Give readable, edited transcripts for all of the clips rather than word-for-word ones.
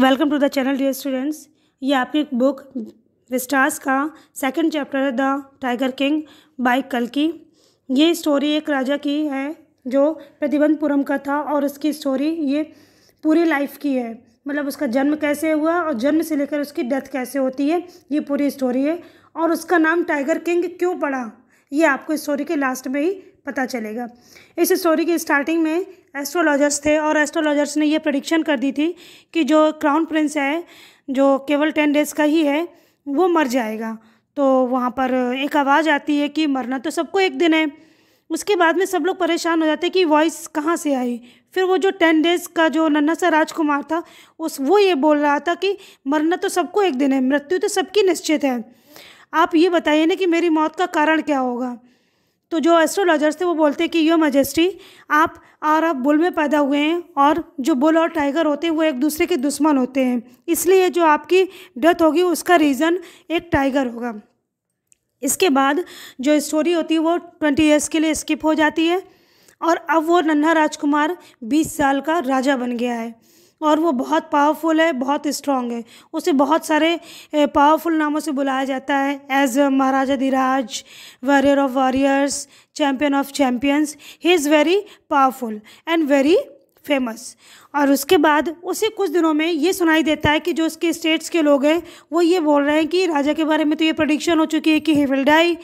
Welcome to the channel dear students. ये आपकी book Vistas का सेकंड चैप्टर है द टाइगर किंग बाय कल्कि। ये स्टोरी एक राजा की है जो प्रतिबंधपुरम का था और उसकी स्टोरी ये पूरी लाइफ की है। मतलब उसका जन्म कैसे हुआ और जन्म से लेकर उसकी डेथ कैसे होती है, ये पूरी स्टोरी है। और उसका नाम टाइगर किंग क्यों पड़ा ये आपको स्टोरी के लास्ट में ही पता चलेगा। इस स्टोरी की स्टार्टिंग में एस्ट्रोलॉजर्स थे और एस्ट्रोलॉजर्स ने ये प्रेडिक्शन कर दी थी कि जो क्राउन प्रिंस है जो केवल 10 डेज़ का ही है वो मर जाएगा। तो वहाँ पर एक आवाज़ आती है कि मरना तो सबको एक दिन है। उसके बाद में सब लोग परेशान हो जाते हैं कि वॉइस कहाँ से आई। फिर वो जो 10 डेज़ का जो नन्हा सा राजकुमार था वो ये बोल रहा था कि मरना तो सबको एक दिन है, मृत्यु तो सबकी निश्चित है। आप ये बताइए ना कि मेरी मौत का कारण क्या होगा। तो जो एस्ट्रोलॉजर्स थे वो बोलते हैं कि योर मैजेस्टी आप बुल में पैदा हुए हैं और जो बुल और टाइगर होते हैं वो एक दूसरे के दुश्मन होते हैं, इसलिए जो आपकी डेथ होगी उसका रीज़न एक टाइगर होगा। इसके बाद जो स्टोरी होती है वो 20 ईयर्स के लिए स्किप हो जाती है और अब वो नन्हा राजकुमार 20 साल का राजा बन गया है और वो बहुत पावरफुल है, बहुत स्ट्रांग है। उसे बहुत सारे पावरफुल नामों से बुलाया जाता है, as Maharaja Dhiraj, warrior of warriors, champion of champions. He is very powerful and very famous. और उसके बाद उसे कुछ दिनों में ये सुनाई देता है कि जो उसके स्टेट्स के लोग हैं वो ये बोल रहे हैं कि राजा के बारे में तो ये प्रेडिक्शन हो चुकी है कि he will die.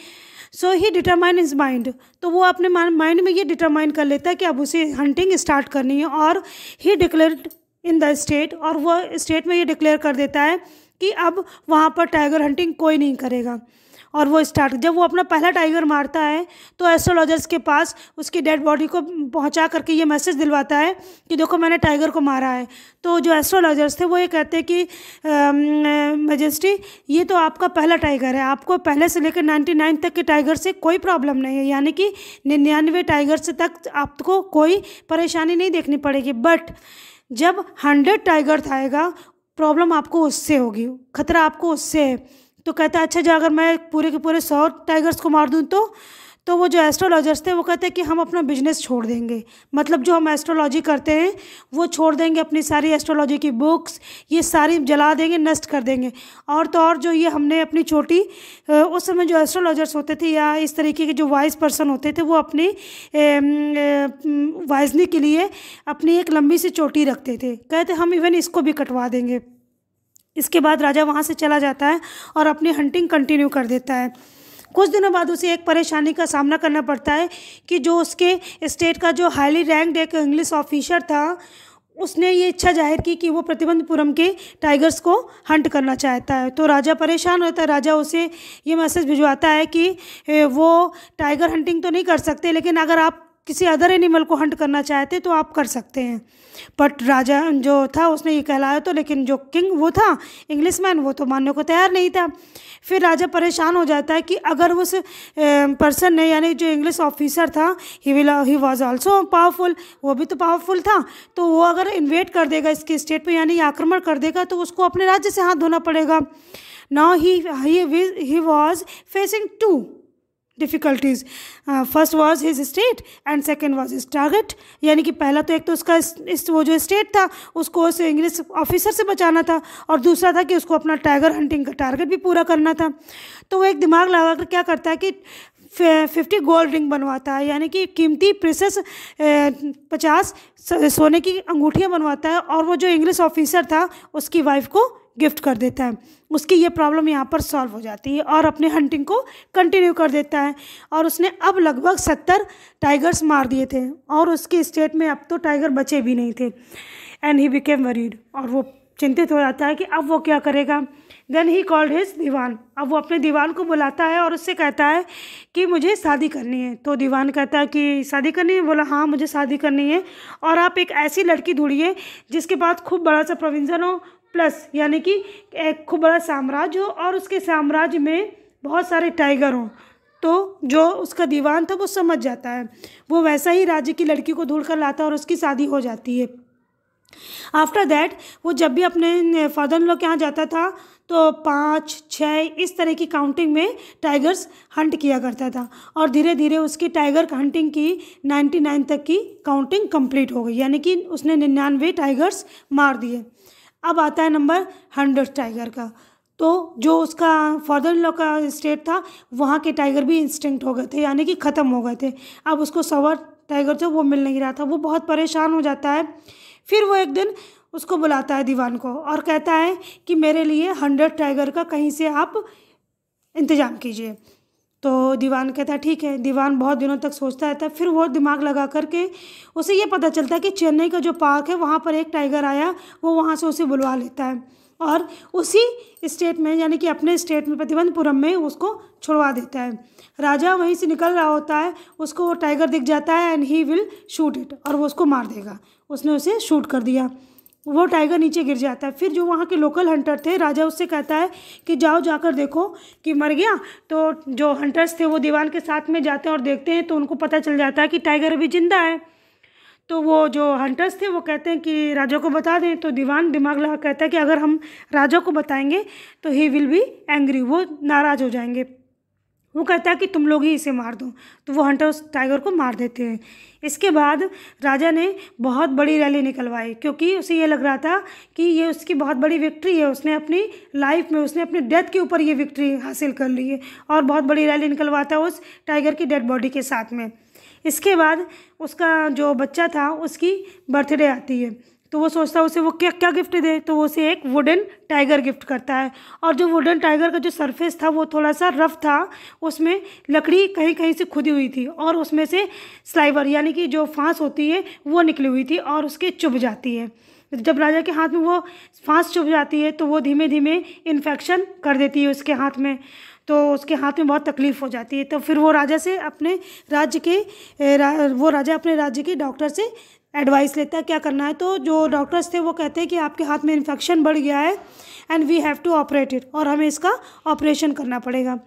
So he determine his mind, तो वो अपने माइंड में ये डिटरमाइन कर लेता है कि अब उसे हंटिंग स्टार्ट करनी है। और ही डिक्लेयर्ड इन द स्टेट, और वो स्टेट में ये डिक्लेयर कर देता है कि अब वहाँ पर टाइगर हंटिंग कोई नहीं करेगा। और वो जब वो अपना पहला टाइगर मारता है तो एस्ट्रोलॉजर्स के पास उसकी डेड बॉडी को पहुंचा करके ये मैसेज दिलवाता है कि देखो मैंने टाइगर को मारा है। तो जो एस्ट्रोलॉजर्स थे वो ये कहते हैं कि मैजेस्टी ये तो आपका पहला टाइगर है, आपको पहले से लेकर 99 तक के टाइगर से कोई प्रॉब्लम नहीं है, यानी कि 99 टाइगर से तक आपको कोई परेशानी नहीं देखनी पड़ेगी। बट जब 100 टाइगर आएगा प्रॉब्लम आपको उससे होगी, खतरा आपको उससे है। तो कहता है अच्छा जो अगर मैं पूरे के पूरे 100 टाइगर्स को मार दूँ तो वो जो एस्ट्रोलॉजर्स थे वो कहते हैं कि हम अपना बिजनेस छोड़ देंगे। मतलब जो हम एस्ट्रोलॉजी करते हैं वो छोड़ देंगे, अपनी सारी एस्ट्रोलॉजी की बुक्स ये सारी जला देंगे, नष्ट कर देंगे। और तो और जो ये हमने अपनी चोटी उस समय जो एस्ट्रोलॉजर्स होते थे या इस तरीके के जो वाइज पर्सन होते थे वो अपनी वाइजनी के लिए अपनी एक लंबी सी चोटी रखते थे, कहते हम इवन इसको भी कटवा देंगे। इसके बाद राजा वहाँ से चला जाता है और अपनी हंटिंग कंटिन्यू कर देता है। कुछ दिनों बाद उसे एक परेशानी का सामना करना पड़ता है कि जो उसके स्टेट का जो हाईली रैंक्ड एक इंग्लिश ऑफिसर था उसने ये इच्छा जाहिर की कि वो प्रतिबंधपुरम के टाइगर्स को हंट करना चाहता है। तो राजा परेशान होता है, राजा उसे ये मैसेज भिजवाता है कि वो टाइगर हंटिंग तो नहीं कर सकते, लेकिन अगर आप किसी अदर एनिमल को हंट करना चाहते तो आप कर सकते हैं। बट राजा जो था उसने ये कहलाया तो, लेकिन जो किंग वो था इंग्लिशमैन वो तो मानने को तैयार नहीं था। फिर राजा परेशान हो जाता है कि अगर उस पर्सन ने यानी जो इंग्लिश ऑफिसर था ही वॉज ऑल्सो पावरफुल, वो भी तो पावरफुल था, तो वो अगर इन्वेट कर देगा इसके स्टेट पे यानी आक्रमण कर देगा तो उसको अपने राज्य से हाथ धोना पड़ेगा। Now he was facing two difficulties. First was his state and second was his target, यानी कि पहला तो एक तो उसका वो जो स्टेट था उसको उस इंग्लिश ऑफिसर से बचाना था और दूसरा था कि उसको अपना टाइगर हंटिंग का टारगेट भी पूरा करना था। तो वो एक दिमाग लगा कर क्या करता है कि 50 गोल्ड रिंग बनवाता है, यानी कि कीमती प्रेशस 50 सोने की अंगूठियाँ बनवाता है और वो जो इंग्लिश ऑफिसर था उसकी वाइफ को गिफ्ट कर देता है। उसकी ये प्रॉब्लम यहाँ पर सॉल्व हो जाती है और अपने हंटिंग को कंटिन्यू कर देता है। और उसने अब लगभग 70 टाइगर्स मार दिए थे और उसके स्टेट में अब तो टाइगर बचे भी नहीं थे। एंड ही बिकेम वरीड, और वो चिंतित हो जाता है कि अब वो क्या करेगा। देन ही कॉल्ड हिज दीवान, अब वो अपने दीवान को बुलाता है और उससे कहता है कि मुझे शादी करनी है। तो दीवान कहता है कि शादी करनी है, बोला हाँ मुझे शादी करनी है और आप एक ऐसी लड़की ढूंढिए जिसके पास खूब बड़ा सा प्रोविंजन हो, प्लस यानी कि एक खूब बड़ा साम्राज्य हो और उसके साम्राज्य में बहुत सारे टाइगर हों। तो जो उसका दीवान था वो समझ जाता है, वो वैसा ही राज्य की लड़की को ढूंढ कर लाता है और उसकी शादी हो जाती है। आफ्टर दैट वो जब भी अपने फादर इन लॉ के यहाँ जाता था तो 5, 6 इस तरह की काउंटिंग में टाइगर्स हंट किया करता था और धीरे धीरे उसकी टाइगर हंटिंग की 99 तक की काउंटिंग कंप्लीट हो गई, यानी कि उसने 99 टाइगर्स मार दिए। अब आता है नंबर 100 टाइगर का। तो जो उसका फादर इन लॉ का स्टेट था वहाँ के टाइगर भी इंस्टिंक्ट हो गए थे, यानी कि ख़त्म हो गए थे। अब उसको 100वां टाइगर जो वो मिल नहीं रहा था, वो बहुत परेशान हो जाता है। फिर वो एक दिन उसको बुलाता है दीवान को और कहता है कि मेरे लिए 100 टाइगर का कहीं से आप इंतज़ाम कीजिए। तो दीवान कहता है ठीक है। दीवान बहुत दिनों तक सोचता रहता है, फिर वो दिमाग लगा करके उसे ये पता चलता है कि चेन्नई का जो पार्क है वहाँ पर एक टाइगर आया, वो वहाँ से उसे बुलवा लेता है और उसी स्टेट में, यानी कि अपने स्टेट में प्रतिबंधपुरम में उसको छुड़वा देता है। राजा वहीं से निकल रहा होता है, उसको वो टाइगर दिख जाता है and he will shoot it, और वो उसको मार देगा। उसने उसे शूट कर दिया, वो टाइगर नीचे गिर जाता है। फिर जो वहाँ के लोकल हंटर थे, राजा उससे कहता है कि जाओ जाकर देखो कि मर गया। तो जो हंटर्स थे वो दीवान के साथ में जाते हैं और देखते हैं, तो उनको पता चल जाता है कि टाइगर अभी जिंदा है। तो वो जो हंटर्स थे वो कहते हैं कि राजा को बता दें। तो दीवान दिमाग लगा कहता है कि अगर हम राजा को बताएंगे तो ही विल बी एंग्री, वो नाराज़ हो जाएंगे। वो कहता है कि तुम लोग ही इसे मार दो। तो वो हंटर उस टाइगर को मार देते हैं। इसके बाद राजा ने बहुत बड़ी रैली निकलवाई, क्योंकि उसे ये लग रहा था कि ये उसकी बहुत बड़ी विक्ट्री है। उसने अपनी लाइफ में, उसने अपनी डेथ के ऊपर ये विक्ट्री हासिल कर ली है, और बहुत बड़ी रैली निकलवाता है उस टाइगर की डेड बॉडी के साथ में। इसके बाद उसका जो बच्चा था उसकी बर्थडे आती है, तो वो सोचता है उसे वो क्या क्या गिफ्ट दे। तो वो उसे एक वुडन टाइगर गिफ्ट करता है, और जो वुडन टाइगर का जो सरफेस था वो थोड़ा सा रफ था, उसमें लकड़ी कहीं कहीं से खुदी हुई थी, और उसमें से स्लाइवर यानी कि जो फांस होती है वो निकली हुई थी और उसके चुभ जाती है। जब राजा के हाथ में वो फांस चुभ जाती है तो वो धीमे धीमे इन्फेक्शन कर देती है उसके हाथ में, तो उसके हाथ में बहुत तकलीफ़ हो जाती है। तो फिर वो राजा से अपने राज्य के वो राजा अपने राज्य के डॉक्टर से एडवाइस लेता है क्या करना है। तो जो डॉक्टर्स थे वो कहते हैं कि आपके हाथ में इन्फेक्शन बढ़ गया है and we have to operate it, और हमें इसका ऑपरेशन करना पड़ेगा।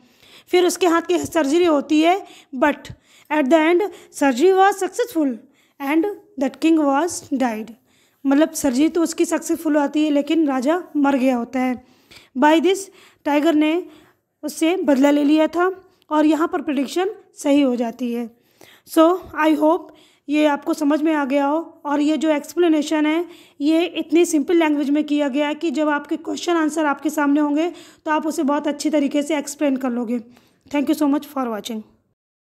फिर उसके हाथ की सर्जरी होती है, but at the end surgery was successful and that king was died. मतलब सर्जरी तो उसकी सक्सेसफुल आती है, लेकिन राजा मर गया होता है। बाय दिस टाइगर ने उससे बदला ले लिया था, और यहाँ पर प्रेडिक्शन सही हो जाती है। सो आई होप ये आपको समझ में आ गया हो, और ये जो एक्सप्लेनेशन है ये इतनी सिंपल लैंग्वेज में किया गया है कि जब आपके क्वेश्चन आंसर आपके सामने होंगे तो आप उसे बहुत अच्छी तरीके से एक्सप्लेन कर लोगे। Thank you so much for watching.